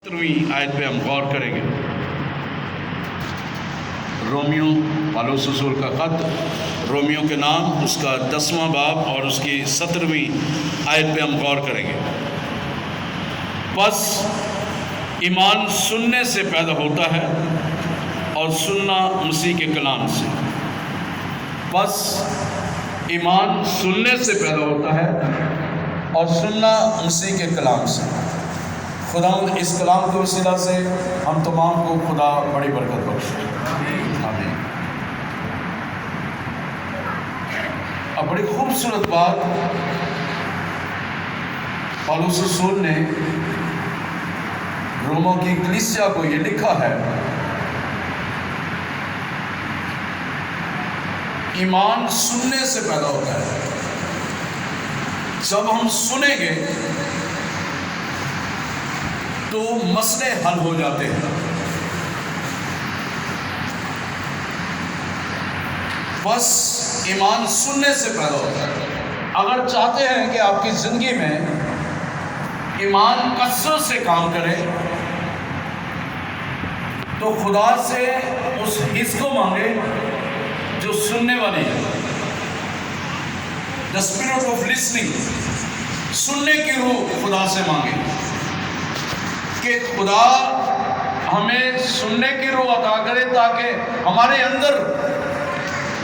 17ویں آیت پہ ہم غور کریں گے۔ رومیو پالوس رسول کا خط، رومیو کے نام، اس کا 10واں باب اور اس کی 17ویں آیت پہ ہم غور کریں گے۔ پس ایمان سننے سے پیدا ہوتا ہے اور سننا مسیح کے کلام سے۔ پس ایمان سننے سے پیدا ہوتا ہے اور سننا مسیح کے کلام سے۔ خداوند اس کلام کے وسیلہ سے ہم تمام کو خدا بڑی برکت بخشے، آمین۔ اب بڑی خوبصورت بات پالوس رسول نے روموں کی کلیسیا کو یہ لکھا ہے، ایمان سننے سے پیدا ہوتا ہے۔ جب ہم سنیں گے تو مسئلے حل ہو جاتے ہیں۔ بس ایمان سننے سے پیدا ہوتا ہے۔ اگر چاہتے ہیں کہ آپ کی زندگی میں ایمان کثرت سے کام کرے تو خدا سے اس حص کو مانگے جو سننے والی ہے، the spirit of listening، سننے کی روح خدا سے مانگے کہ خدا ہمیں سننے کی روح عطا کرے تاکہ ہمارے اندر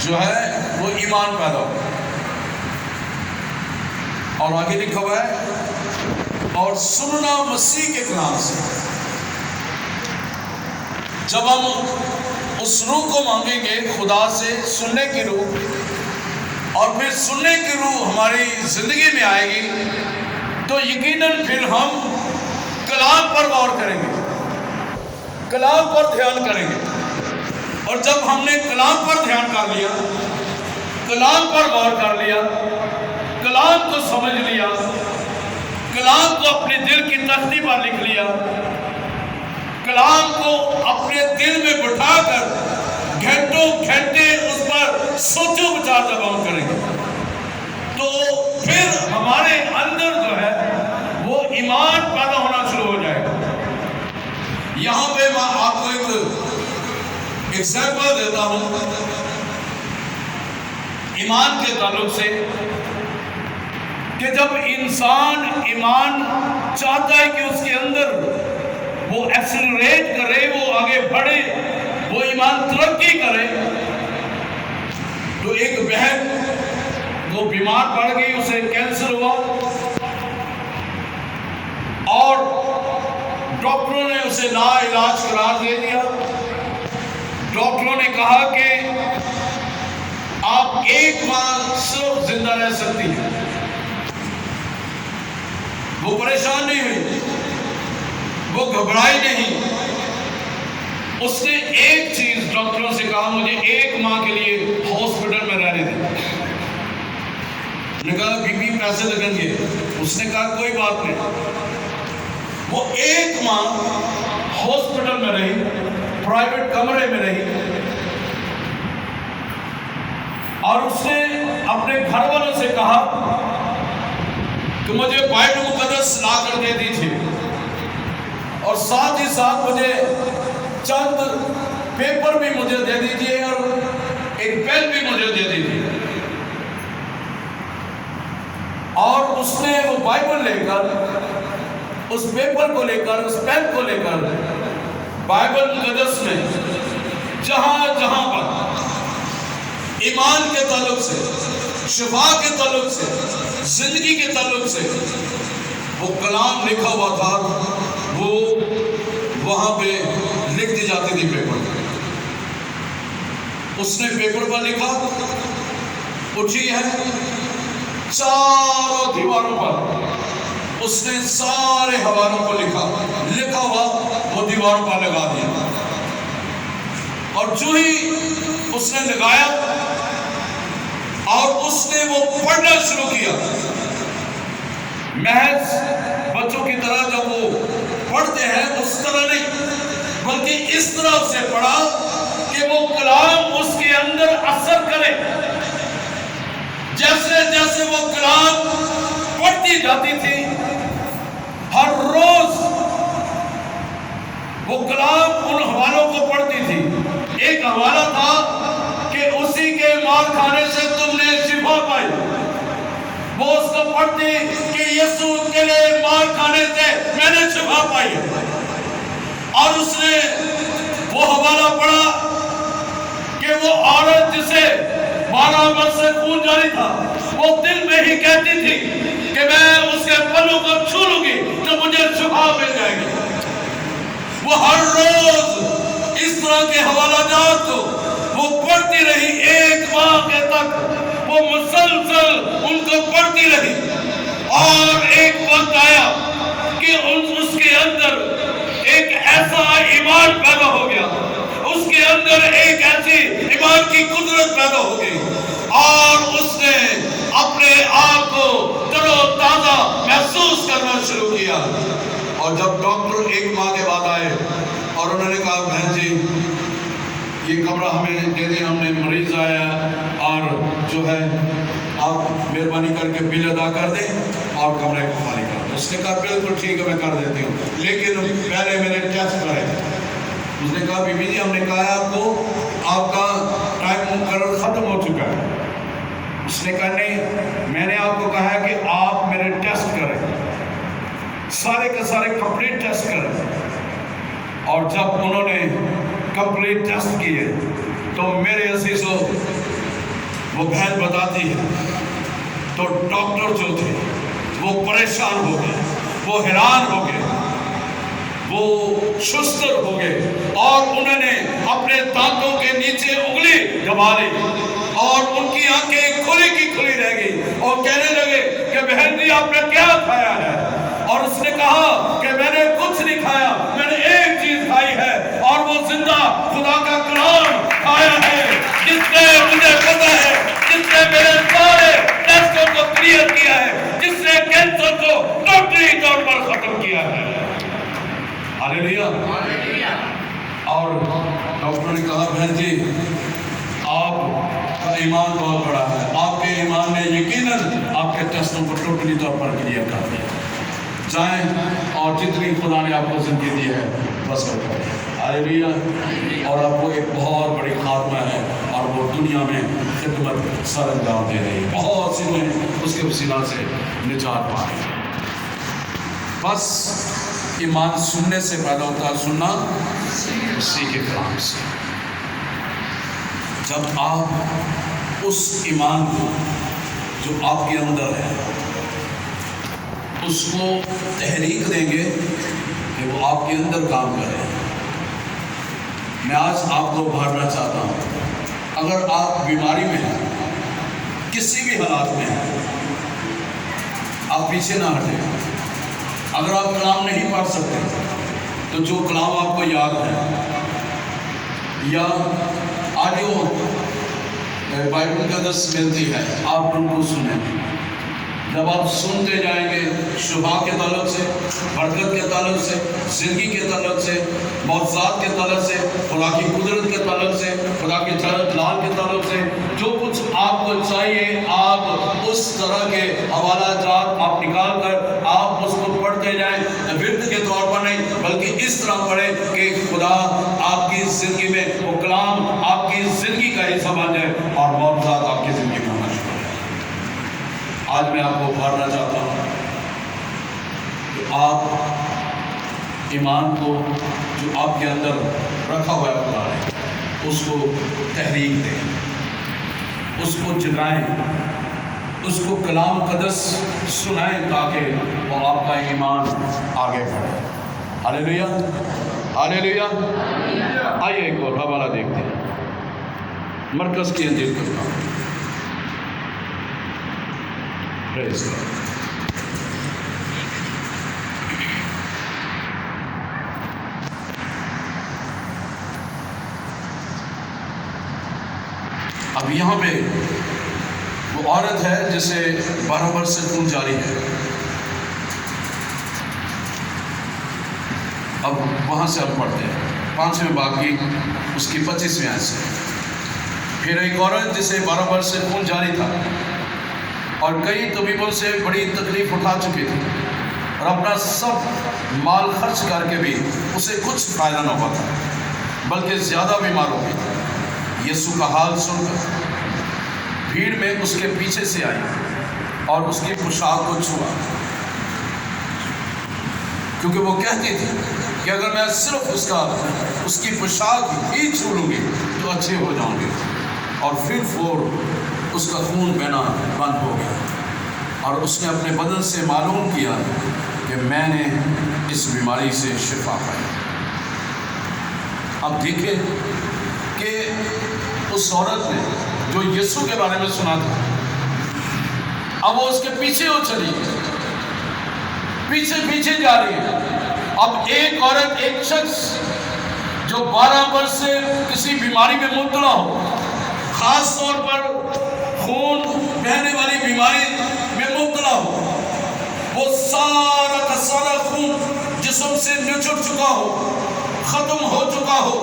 جو ہے وہ ایمان پیدا ہو۔ اور آگے لکھا ہوا ہے اور سننا مسیح کے کلام سے۔ جب ہم اس روح کو مانگیں گے خدا سے، سننے کی روح، اور پھر سننے کی روح ہماری زندگی میں آئے گی تو یقیناً پھر ہم کلام پر غور کریں گے، کلام پر دھیان کریں گے۔ اور جب ہم نے کلام پر دھیان کر لیا، کلام پر غور کر لیا، کلام کو سمجھ لیا، کلام کو اپنے دل کی تختی پر لکھ لیا، کلام کو اپنے دل میں بٹھا کر گھنٹوں گھنٹے اس پر سوچو بچار جب ہم کریں گے تو پھر ہمارے اندر جو ہے وہ ایمان پیدا ہونا شروع ہو جائے گا۔ یہاں پہ میں آپ کو ایک ایگزامپل دیتا ہوں ایمان کے تعلق سے، کہ جب انسان ایمان چاہتا ہے کہ اس کے اندر وہ ایکسلریٹ کرے، وہ آگے بڑھے، وہ ایمان ترقی کرے، تو ایک بہن وہ بیمار پڑ گئی، اسے کینسر ہوا اور ڈاکٹروں نے اسے لا علاج قرار دے دیا۔ ڈاکٹروں نے کہا کہ آپ 1 ماہ صرف زندہ رہ سکتی ہیں۔ وہ پریشان نہیں ہوئی، وہ گھبرائی نہیں۔ اس نے ایک چیز ڈاکٹروں سے کہا، مجھے 1 ماہ کے لیے ہاسپٹل میں رہنے دیں۔ نے کہا بی پیسے لگیں گے۔ اس نے کہا کوئی بات نہیں۔ وہ 1 ماہ ہاسپٹل میں رہی، پرائیویٹ کمرے میں رہی، اور اس نے اپنے گھر والوں سے کہا کہ مجھے بائبل مقدس لا کر دے دیجیے، اور ساتھ ہی ساتھ مجھے چند پیپر بھی مجھے دے دیجیے اور ایک پین بھی مجھے دے دیجیے۔ اور اس نے وہ بائبل لے کر، اس پیپر کو لے کر، اس پین کو لے کر بائبل مقدس میں جہاں جہاں پر ایمان کے تعلق سے، شفا کے تعلق سے، زندگی کے تعلق سے وہ کلام لکھا ہوا تھا، وہ وہاں پہ لکھ دی جاتی تھی پیپر۔ اس نے پیپر پر لکھا، اٹھی ہے، چاروں دیواروں پر اس نے سارے حوالوں کو لکھا ہوا وہ دیواروں پر لگا دیا۔ اور جو ہی اس نے لگایا اور اس نے وہ پڑھنا شروع کیا، محض بچوں کی طرح جب وہ پڑھتے ہیں اس طرح نہیں، بلکہ اس طرح سے پڑھا کہ وہ کلام اس کے اندر اثر کرے۔ جیسے جیسے وہ کلام پڑھتی جاتی تھی، ہر روز وہ کلام ان حوالوں کو پڑھتی تھی۔ ایک حوالہ تھا کہ اسی کے مار کھانے سے تم نے شفا پائی۔ وہ اس کو پڑھتی کہ یسوع کے مار کھانے سے میں نے شفا پائی، اور اس نے وہ حوالہ پڑھا کہ وہ عورت جسے 12 برس سے خون جاری تھا، وہ دل میں ہی کہتی تھی کہ میں اس کے پلوں کو چھو لوں گی تو مجھے شفا مل جائے گی۔ وہ ہر روز اس طرح کے حوالہ جات کو وہ پڑھتی رہی، ایک ماہ کے تک وہ مسلسل ان کو پڑھتی رہی، اور ایک وقت آیا کہ اس کے اندر ایک ایسا ایمان پیدا ہو گیا، اس کے اندر ایک ایسی ایمان کی قدرت پیدا ہو گئی، اور اس نے اپنے آپ کو تر و تازہ محسوس کرنا شروع کیا۔ اور جب ڈاکٹر ایک ماہ کے بعد آئے اور انہوں نے کہا بہن جی یہ کمرہ ہمیں دے دیں، ہم نے مریض آیا، اور جو ہے آپ مہربانی کر کے بل ادا کر دیں اور کمرے کو خالی کر دیں۔ اس نے کہا بالکل ٹھیک ہے میں کر دیتی ہوں، لیکن پہلے میرے ٹیسٹ کریں۔ اس نے کہا بی بی جی ہم نے کہا آپ کو آپ کا ٹائم مقرر ختم ہو چکا ہے۔ اس نے کہا نہیں، میں نے آپ کو کہا ہے کہ آپ میرے ٹیسٹ کریں، سارے کے سارے کمپلیٹ ٹیسٹ کریں۔ اور جب انہوں نے کمپلیٹ ٹیسٹ کیے تو میرے عزیزوں وہ بہن بتاتی ہے تو ڈاکٹر جو تھے وہ پریشان ہو گئے، وہ حیران ہو گئے، وہ شستر ہو گئے، اور انہوں نے اپنے دانتوں کے نیچے انگلی دبا لی، اور ان کی آنکھیں کھلی کی کھلی رہ گئی، اور کہنے لگے کہ بہن جی آپ نے کیا کھایا ہے؟ اور اس نے کہا کہ میں نے کچھ نہیں کھایا، میں نے ایک چیز کھائی ہے، اور وہ زندہ خدا کا کلام کھایا ہے، جس نے مجھے پتا ہے، جس نے میرے سارے ٹیسٹوں کو کلیئر کیا ہے، جس نے کینسر کو ڈاکٹری طور پر ختم کیا ہے۔ ہاللیلویا۔ اور ڈاکٹر نے کہا بہن جی آپ کا ایمان بہت بڑا ہے، آپ کے ایمان نے یقیناً آپ کے ٹیسٹوں کو ٹوٹلی طور پر کلیئر کر دیا، جائیں اور جتنی خدا نے آپ کو زندگی دی ہے بس کریں۔ ہاللیلویا۔ اور آپ کو ایک بہت بڑی خاتمہ ہے، اور وہ دنیا میں خدمت سر انجام دے رہی ہے، بہت سی لوگ اس کے وسیلہ سے نجات پائے۔ بس ایمان سننے سے پیدا ہوتا ہے، سننا اسی کے کلام سے۔ جب آپ اس ایمان کو جو آپ کے اندر ہے اس کو تحریک دیں گے کہ وہ آپ کے اندر کام کرے۔ میں آج آپ کو ابھارنا چاہتا ہوں، اگر آپ بیماری میں ہیں، کسی بھی حالات میں ہیں، آپ پیچھے نہ ہٹیں۔ اگر آپ کلام نہیں پڑھ سکتے تو جو کلام آپ کو یاد ہے، یا آڈیو بائبل کا درس ملتی ہے، آپ ان کو سنیں۔ جب آپ سنتے جائیں گے، شفا کے تعلق سے، برکت کے تعلق سے، زندگی کے تعلق سے، معجزات کے تعلق سے، خدا کی قدرت کے تعلق سے، خدا کے جلال کے تعلق سے، جو کچھ آپ کو چاہیے، آپ اس طرح کے حوالہ جات آپ نکال کر آپ اس کو پڑھتے جائیں، ورد کے طور پر نہیں بلکہ اس طرح پڑھیں کہ خدا آپ کی زندگی میں وہ کلام آپ کی زندگی کا حصہ بن جائے، اور معجزات آپ کی زندگی میں ہونا شروع۔ آج میں آپ کو ابھارنا چاہتا ہوں کہ آپ ایمان کو جو آپ کے اندر رکھا ہوا ہے خدا نے، اس کو تحریک دیں، اس کو جگائیں، اس کو کلام قدس سنائیں تاکہ وہ آپ کا ایمان آگے بڑھے۔ ہاللیلویا، ہاللیلویا۔ آئیے ایک اور حوالہ دیکھتے ہیں، مرکز کی انجیل کا کتاب۔ Praise God۔ اب یہاں پہ وہ عورت ہے جسے 12 برس سے خون جاری ہے۔ اب وہاں سے ہم پڑھتے ہیں 5ویں باب کی اس کی 25ویں آیت سے۔ پھر ایک عورت جسے 12 برس سے خون جاری تھا اور کئی طبیبوں سے بڑی تکلیف اٹھا چکی تھی، اور اپنا سب مال خرچ کر کے بھی اسے کچھ فائدہ نہ ہوا تھا، بلکہ زیادہ بیمار ہو گئی تھی۔ یسوع کا حال سن کر بھیڑ میں اس کے پیچھے سے آئی اور اس کی پوشاک کو چھوا، کیونکہ وہ کہتی تھی کہ اگر میں صرف اس کی پوشاک ہی چھو لوں گی تو اچھے ہو جاؤں گی، اور پھر اس کا خون بہنا بند ہو گیا، اور اس نے اپنے بدن سے معلوم کیا کہ میں نے اس بیماری سے شفا پائی۔ اب دیکھیں کہ اس عورت نے جو یسوع کے بارے میں سنا تھا، اب وہ اس کے پیچھے ہو چلی، پیچھے جا رہی ہے۔ اب ایک عورت، ایک شخص جو 12 برس سے کسی بیماری میں مبتلا ہو، خاص طور پر خون بہنے والی بیماری میں مبتلا ہو، وہ سارا کا سارا خون جسم سے نچڑ چکا ہو، ختم ہو چکا ہو،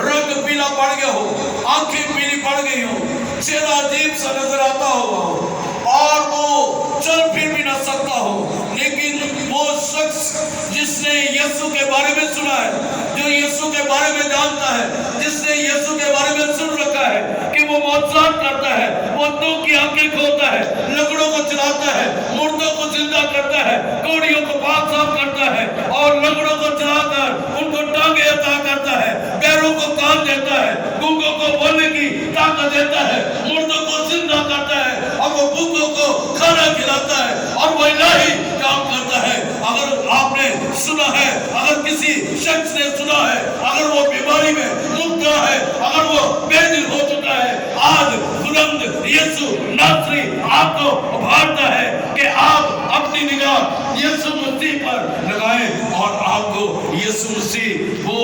رنگ پیلا پڑ گیا ہو، آنکھیں پیلی پڑ گئی ہو، چہرہ عجیب سا نظر آتا ہو، اور وہ چل پھر بھی نہ سکتا ہو، لیکن وہ شخص جس نے یسوع کے بارے میں سنا ہے، جو یسوع کے بارے میں جانتا ہے، جس نے یسوع کے بارے میں سن رکھا ہے کہ وہ معجزات کرتا ہے، وہ اندھوں کی آنکھیں کھولتا ہے، لنگڑوں کو چلاتا ہے، مردوں کو زندہ کرتا ہے، کوڑیوں کو پاک صاف کرتا ہے، اور لنگڑوں کو چلا کر ان کو ٹانگیں عطا کرتا ہے، بیروں کو کان دیتا ہے، گونگوں کو بولنے کی طاقت دیتا ہے، مردوں کو زندہ کرتا ہے، اور وہ بھوکوں کو کھانا کھلاتا ہے، اور وہ الہی کام کرتا ہے۔ اگر آپ نے سنا ہے، اگر کسی شخص نے سنا ہے، اگر وہ بیماری میں مبتلا ہے، اگر وہ بے دل ہو چکا ہے، آج خداوند یسوع ناصری آپ کو ابھارتا ہے کہ آپ اپنی نگاہ یسوع مسیح پر لگائیں، اور آپ کو یسوع مسیح وہ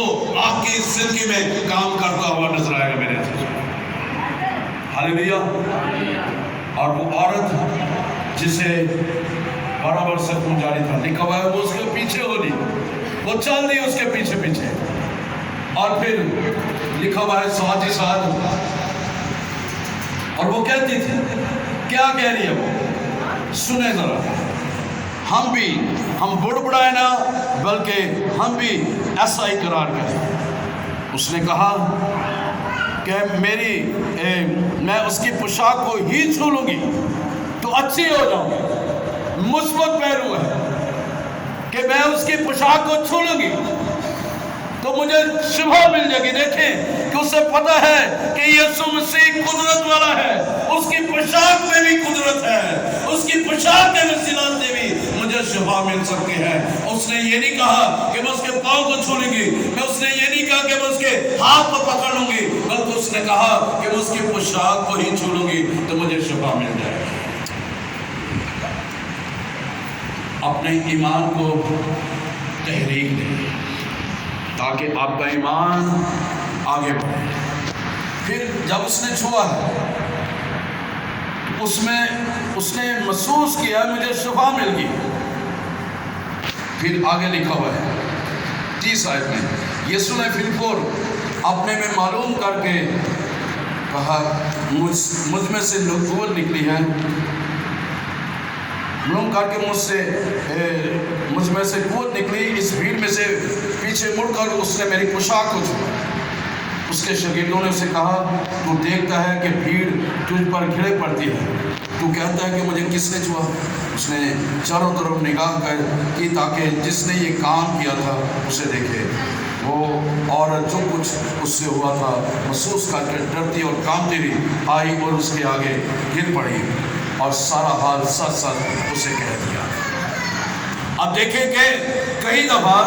آپ کی زندگی میں کام کرتا ہوا نظر آئے گا میرے عزیز۔ ہاللیلویا۔ اور وہ عورت جسے 12 برس سے خون جاری تھا، لکھا ہوا ہے وہ اس کے پیچھے ہو لی، وہ چل دی اس کے پیچھے، اور پھر لکھا ہوا ہے ساتھ ہی ساتھ، اور وہ کہتی تھی، کیا کہہ رہی ہے وہ؟ سنیں ذرا، ہم بڑبڑائیں نہ، بلکہ ہم بھی ایسا ہی قرار کریں۔ اس نے کہا کہ میں اس کی پوشاک کو ہی چھو لوں گی تو اچھی ہو جاؤں گی۔ مثبت پہلو ہے کہ میں اس کی پوشاک کو چھو لوں گی تو مجھے شفا مل جائے گی۔ دیکھیں کہ اسے پتا ہے کہ یسوع مسیح قدرت والا ہے، اس کی پوشاک میں بھی قدرت ہے، اس کی پوشاک کے وسیلہ سے بھی مجھے شفا مل سکتی ہے۔ اس نے یہ نہیں کہا کہ میں اس کے پاؤں کو چھو لوں گی، اس نے یہ نہیں کہا کہ میں اس کے ہاتھ کو پکڑ لوں گی، بلکہ اس نے کہا کہ میں اس کی پوشاک کو ہی چھو لوں گی تو مجھے شفا مل جائے گی۔ اپنے ایمان کو تحریک دیں تاکہ آپ کا ایمان آگے بڑھے۔ پھر جب اس نے چھوا ہے، اس نے محسوس کیا مجھے شفا مل گئی۔ پھر آگے لکھا ہوا ہے 30 آیت میں، یسوع نے پھر اپنے میں معلوم کر کے کہا، مجھ میں سے نبوت نکلی ہے، معلوم کر کے مجھ میں سے قوت نکلی، اس بھیڑ میں سے پیچھے مڑ کر اس نے میری پوشاک کو چھوا۔ اس کے شاگردوں نے اسے کہا، تو دیکھتا ہے کہ بھیڑ تجھ پر گھرے پڑتی ہے، تو کہتا ہے کہ مجھے کس نے چھوا؟ اس نے چاروں طرف نگاہ کی تاکہ جس نے یہ کام کیا تھا اسے دیکھے۔ وہ عورت جو کچھ اس سے ہوا تھا محسوس کر کے ڈرتی اور کانپتی ہوئی آئی اور اس کے آگے گر پڑی اور سارا حال سچ سچ اسے کہہ دیا۔ اب دیکھیں کہ کئی دفعہ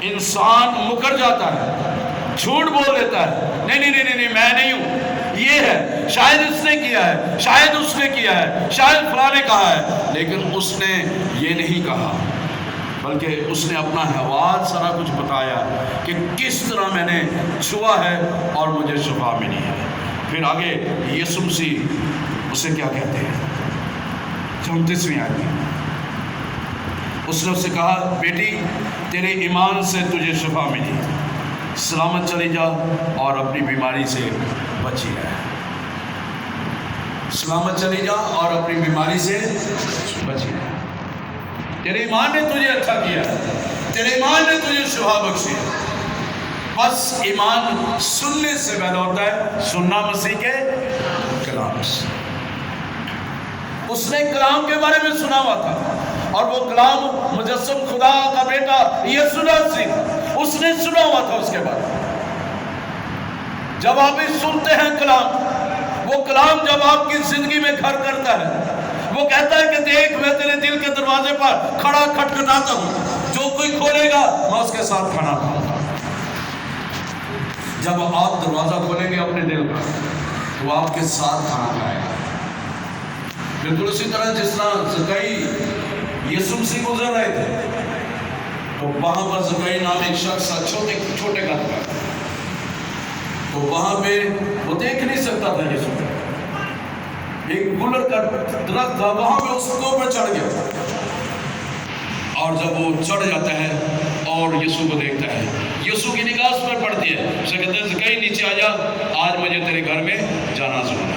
انسان مکر جاتا ہے، جھوٹ بول دیتا ہے، نہیں میں نہیں ہوں، یہ ہے، شاید اس نے کیا ہے، شاید اس نے کیا ہے، شاید فلاں نے کہا ہے، لیکن اس نے یہ نہیں کہا، بلکہ اس نے اپنا حوال سارا کچھ بتایا کہ کس طرح میں نے چھوا ہے اور مجھے شفا ملی ہے۔ پھر آگے یسوع مسیح اسے کیا کہتے ہیں؟ 34ویں آیت میں اس نے اسے کہا، بیٹی تیرے ایمان سے تجھے شفا ملی، سلامت چلی جا اور اپنی بیماری سے بچی رہے۔ سلامت چلی جا اور اپنی بیماری سے بچی رہے۔ تیرے ایمان نے تجھے اچھا کیا ہے، تیرے ایمان نے تجھے شفا بخشی ہے۔ بس ایمان سننے سے پیدا ہوتا ہے، سننا مسیح کے کلام سے۔ اس نے کلام کے بارے میں سنا ہوا تھا، اور وہ کلام مجسم خدا کا بیٹا یسوع مسیح، اس نے سنا ہوا تھا اس کے بارے میں۔ جب آپ سنتے ہیں کلام، وہ کلام جب آپ کی زندگی میں گھر کرتا ہے، وہ کہتا ہے کہ دیکھ میں تیرے دل کے دروازے پر کھڑا کھٹکھٹاتا ہوں، جو کوئی کھولے گا میں اس کے ساتھ کھانا کھاؤں گا۔ جب آپ دروازہ کھولیں گے اپنے دل کا تو آپ کے ساتھ کھانا کھائے گا۔ بالکل اسی طرح جس طرح زکئی یسوع سے گزر رہے تھے تو وہاں پر زکئی نام ایک شخص چھوٹے قد کا، تو وہاں پہ وہ دیکھ نہیں سکتا تھا یسوع کو۔ ایک گلر کا درخت تھا، وہاں پہ اس کو اوپر چڑھ گیا، اور جب وہ چڑھ جاتا ہے اور یسوع کو دیکھتا ہے، یسوع کی نگاہ اس پر پڑتی ہے، اسے کہتے ہیں زکئی نیچے آ جا، آج مجھے تیرے گھر میں جانا ضرور ہے۔